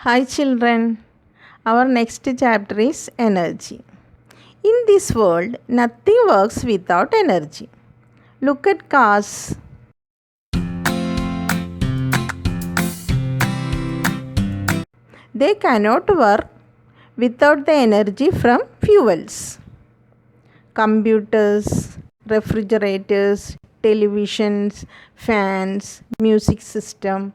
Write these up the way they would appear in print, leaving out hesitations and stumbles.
Hi children, our next chapter is energy. In this world, nothing works without energy. Look at cars. They cannot work without the energy from fuels. Computers, refrigerators, televisions, fans, music system,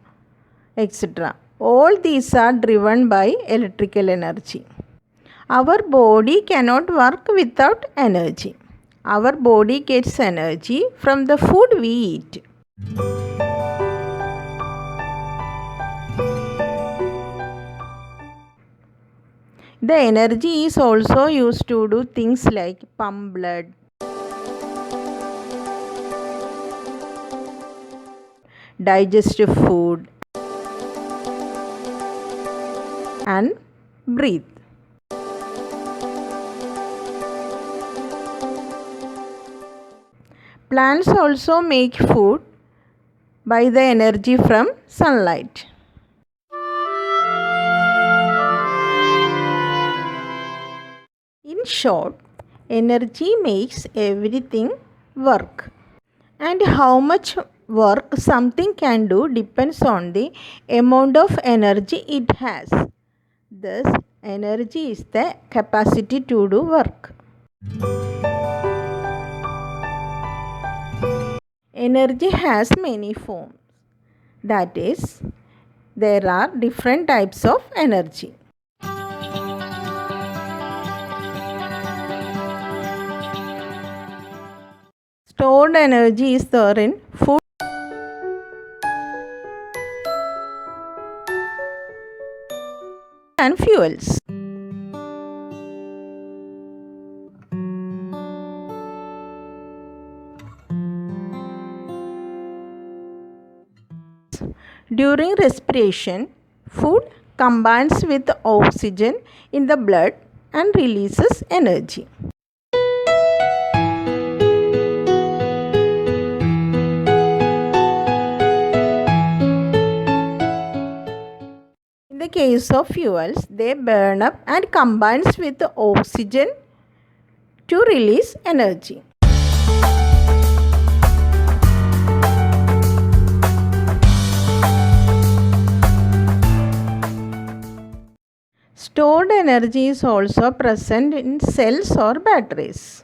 etc. All these are driven by electrical energy. Our body cannot work without energy. Our body gets energy from the food we eat. The energy is also used to do things like pump blood, digest food, and breathe. Plants also make food by the energy from sunlight. In short, energy makes everything work. And how much work something can do depends on the amount of energy it has. Thus, energy is the capacity to do work. Energy has many forms. That is, there are different types of energy. Stored energy is there in food and fuels. During respiration, food combines with oxygen in the blood and releases energy. In the case of fuels, they burn up and combines with oxygen to release energy. Stored energy is also present in cells or batteries.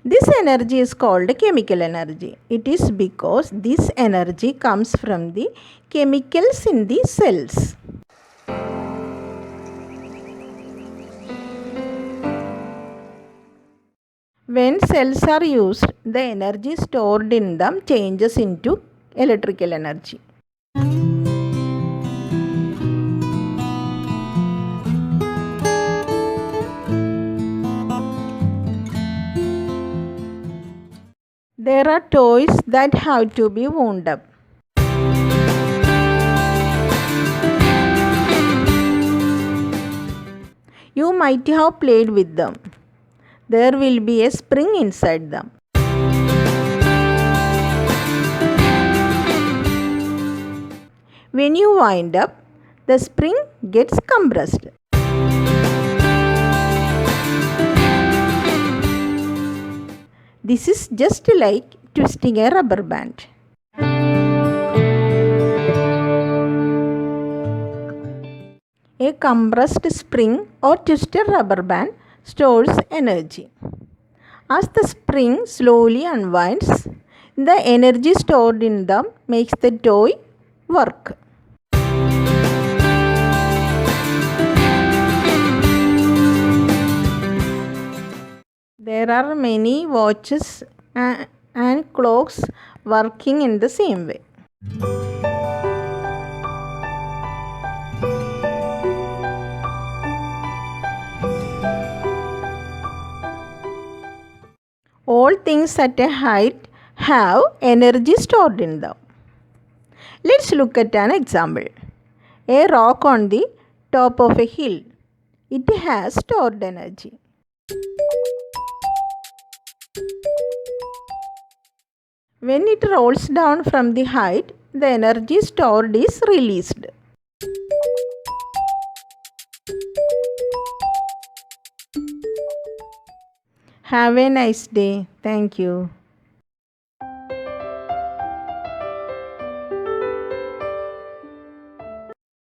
This energy is called chemical energy. It is because this energy comes from the chemicals in the cells. When cells are used, the energy stored in them changes into electrical energy. There are toys that have to be wound up. You might have played with them. There will be a spring inside them. When you wind up, the spring gets compressed. This is just like twisting a rubber band. A compressed spring or twisted rubber band stores energy. As the spring slowly unwinds, the energy stored in them makes the toy work. There are many watches and clocks working in the same way. All things at a height have energy stored in them. Let's look at an example. A rock on the top of a hill. It has stored energy. When it rolls down from the height, the energy stored is released. Have a nice day. Thank you.